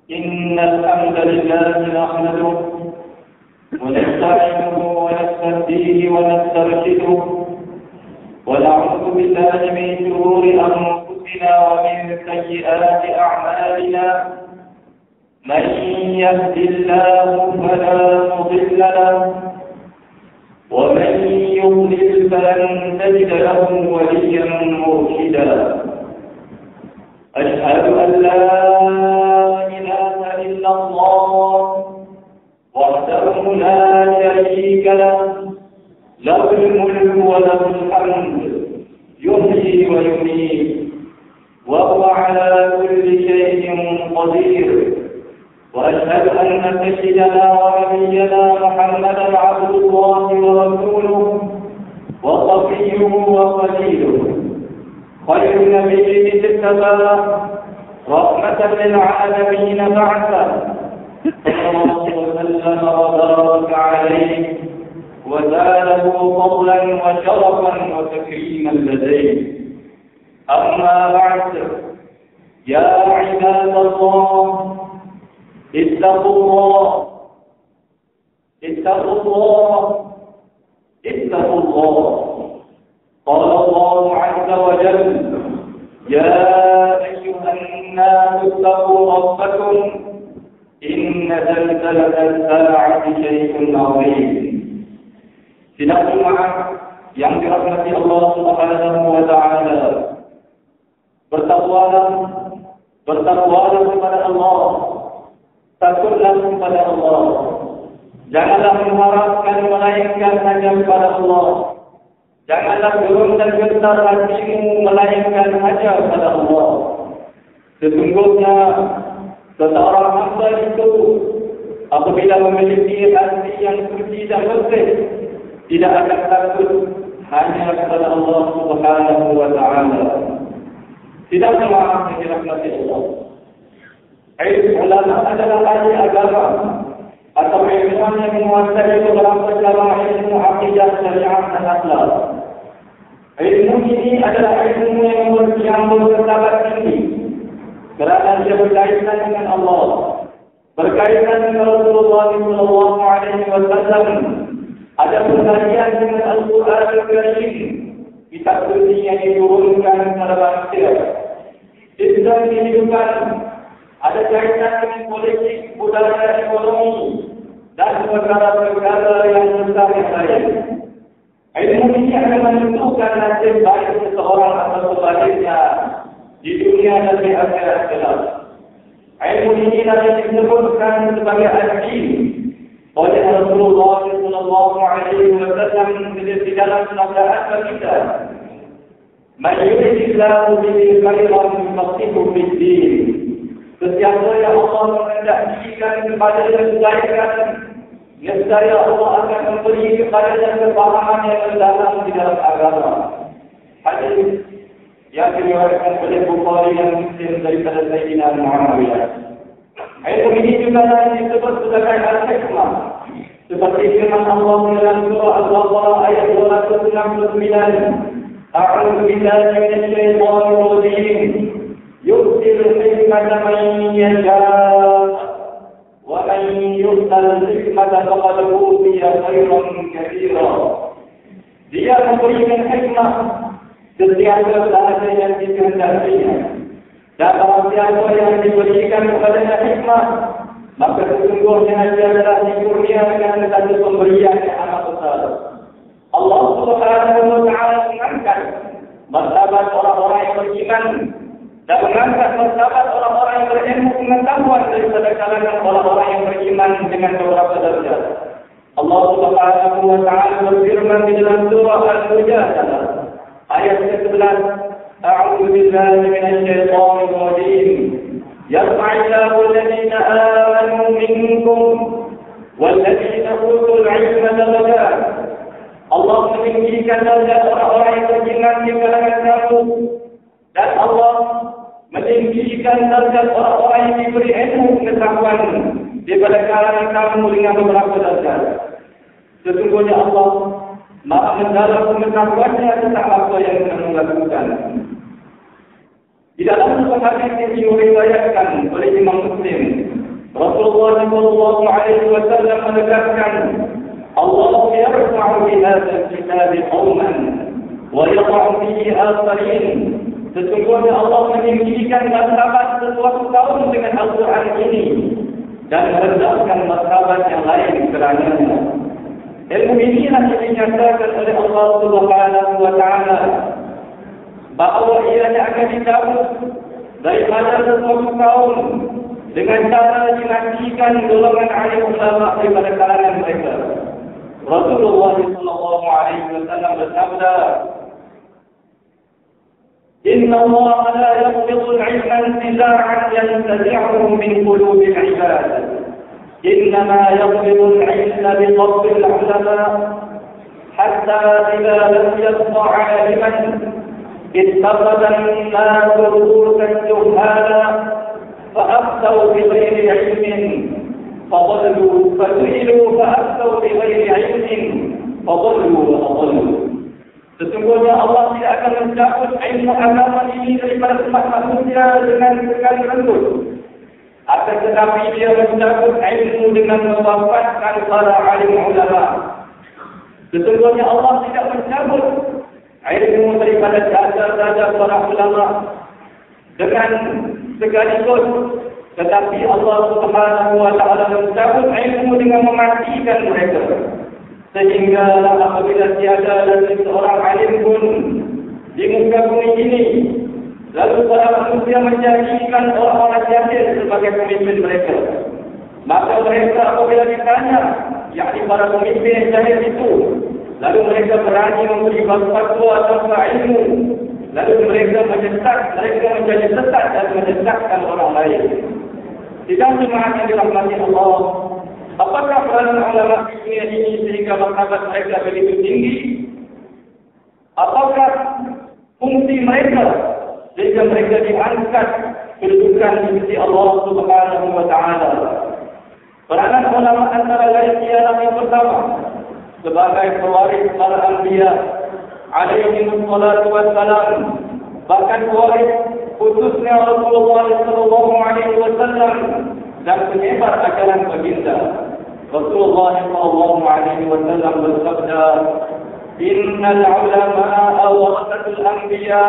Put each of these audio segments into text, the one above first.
إن الحمد لله نحمده ونستعينه ونستهديه ونسترشده ونعوذ بالله من شرور أنفسنا ومن سيئات أعمالنا. من يهد الله فلا مضل له ومن يضلل فلن تجد له وليا مرشدا. أشهد أن لا إله إلا الله وحده لا شريك له، له الملك وله الحمد يحيي ويميت وهو على كل شيء قدير. وأشهد أن سيدنا ونبينا محمدا عبد الله ورسوله وصفيه وخليله، خير نبي اجتبى رحمة للعالمين بعثه، صلى الله وسلم وبارك عليه وزاده فضلا وشرفا وتكريما لديه. أما بعد، يا عباد الله اتقوا الله اتقوا الله اتقوا الله. قال الله عز وجل: يا أيها الناس اتقوا ربكم إن زلزلة الساعة شيء عظيم. Sidang jemaah yang dirahmati Allah Subhanahu wa taala, bertakwalah kepada Allah, takutlah kepada Allah. Janganlah mengharapkan melainkan hanya kepada Allah. Janganlah gerun dan gentar hatimu melainkan hanya kepada Allah. Sesungguhnya seseorang hamba itu apabila memiliki hati yang suci dan bersih, tidak akan takut hanya kepada Allah Subhanahu wa taala. Tidak semua yang dirahmati Allah. Ulama adalah ahli agama atau ilmuwan yang menguasai beberapa cabang ilmu akidah, syariat dan akhlak. Ilmu ini adalah ilmu yang bermartabat tinggi kerana dia berkaitan dengan Allah, berkaitan dengan Rasulullah sallallahu alaihi wasallam. Ada perkaitan dengan Al-Quran Al-Karim, kitab suci yang diturunkan kepada manusia. Islam kehidupan, ada kaitan dengan politik, budaya, ekonomi dan perkara-perkara yang besar yang lain. Ilmu ini akan menentukan nasib baik seseorang atau sebaliknya di dunia dan di akhirat kelak. Ilmu ini yang disebutkan sebagai al-ilm oleh Rasulullah sallallahu alaihi wasallam di dalam sabda kita, "Man yuridillahu bihi khairan yufaqihuhu fid-din." Sesiapa yang Allah menghendaki kepada kebaikan, nescaya Allah akan memberi kepadanya kefahaman yang mendalam di dalam agama. Hadis yang diriwayatkan oleh Bukhari dan Muslim daripada Sayyidina Muawiyah. Ilmu ini juga disebut sebagai al-hikmah. Seperti firman Allah dalam surah Al-Baqarah ayat 269, "A'udzu billahi minasy syaithanir rajim. Yu'til hikmata man yasha' wa man yu'tal hikmata faqad utiya khairan katsira." Dia memberikan hikmah setiap sahaja yang dikehendakinya. Dan barang siapa yang diberikan kepadanya hikmah, maka sesungguhnya dia telah dikurniakan satu pemberian yang amat besar. Allah Subhanahu wa taala mengangkat martabat orang-orang yang beriman dan mengangkat martabat orang-orang yang berilmu pengetahuan daripada kalangan orang-orang yang beriman dengan beberapa darjat. Allah Subhanahu wa taala berfirman di dalam surah Al-Mujadalah ayat 11, "A'udzu billahi minasy syaithanir rajim. يرفع الله الذين آمنوا منكم والذين أوتوا العلم درجات." Allah meninggikan derajat orang-orang yang beriman di kalangan kamu, dan Allah meninggikan derajat orang-orang yang diberi ilmu pengetahuan daripada kalangan kamu dengan beberapa derajat. Sesungguhnya Allah Maha mendalam pengetahuannya tentang apa yang kamu lakukan. Di dalam sebuah hadis yang diriwayatkan oleh Imam Muslim Rasulullah sallallahu alaihi wasallam menegaskan, Allah yarfa'u bi hadzal kitab qauman wa yadh'u bihi akharin. Sesungguhnya Allah meninggikan martabat sesuatu kaum dengan Al-Quran ini dan merendahkan martabat yang lain kerananya. Ilmu inilah yang dinyatakan oleh Allah Subhanahu wa Ta'ala bahawa ianya akan dicabut daripada sesuatu kaum dengan cara dimatikan golongan alim ulama daripada kalangan mereka. Rasulullah sallallahu alaihi wasallam bersabda, إن الله لا يقبض العلم انتزاعا ينتزعه من قلوب العباد إنما يقبض العلم بقبض العلماء حتى إذا لم يبق عالما اتخذ الناس رؤوسا جهالا فأفتوا بغير علم فضلوا فسئلوا فأفتوا بغير علم فضلوا وأضلوا. Sesungguhnya Allah tidak akan mencabut ilmu agama ini daripada umat manusia dengan sekali rentut. Akan tetapi dia mencabut ilmu dengan mewafatkan para alim ulama. Sesungguhnya Allah tidak mencabut ilmu daripada dada-dada para ulama dengan sekaligus, tetapi Allah Subhanahu wa Ta'ala mencabut ilmu dengan mematikan mereka. Sehingga apabila tiada lagi seorang alim pun di muka bumi ini, lalu para manusia menjadikan orang-orang jahil sebagai pemimpin mereka, maka mereka apabila ditanya, yakni para pemimpin jahil itu, lalu mereka berani memberi fatwa tanpa ilmu, lalu mereka menjadi sesat dan menyesatkan orang lain. Tidak jemaah yang dirahmati Allah, apakah peranan ulama di dunia ini sehingga martabat mereka begitu tinggi? Apakah fungsi mereka sehingga mereka diangkat kedudukan di sisi Allah Subhanahu wa Ta'ala? Peranan ulama antara lain ialah yang pertama, sebagai pewaris para anbiya alaihi wassalatu wassalam, bahkan pewaris khususnya Rasulullah sallallahu alaihi wasallam dan penyebar ajaran baginda. Rasulullah sallallahu alaihi wasallam bersabda, "Innal ulama'a warasatul anbiya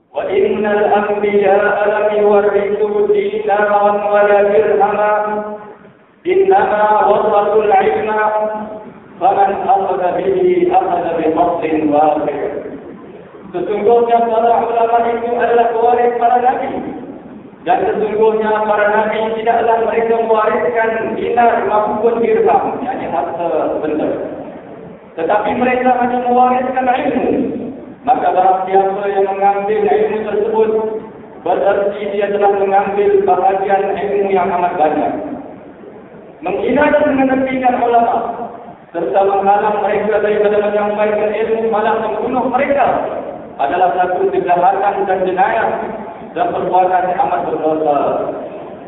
wa innal anbiya'a lam yuwarrithu dinaran wa la dirhaman, innama warathul 'ilma faman akhadha bihi akhadha bi fadlin wafir." Sesungguhnya para ulama itu adalah pewaris para nabi. Dan sesungguhnya para nabi tidaklah mereka mewariskan dinar maupun dirham, yakni harta benda. Tetapi mereka hanya mewariskan ilmu. Maka barang siapa yang mengambil ilmu tersebut, berarti dia telah mengambil bahagian ilmu yang amat banyak. Menghina dan menepikan ulama, serta menghalang mereka daripada menyampaikan ilmu, malah membunuh mereka, adalah satu kejahatan dan jenayah dan perbuatan yang amat berdosa.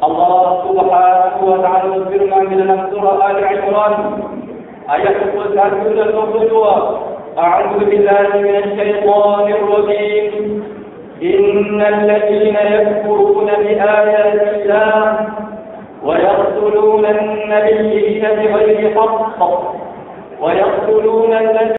Allah Subhanahu wa Ta'ala berfirman di dalam surah Ali Imran ayat 21 dan 22, A'udzu billahi minasy syaithanir rajim. Innal ladzina yakfuruna bi ayati Allah wa yaqtuluna an-nabiyyina bighairi haqq wa yaqtuluna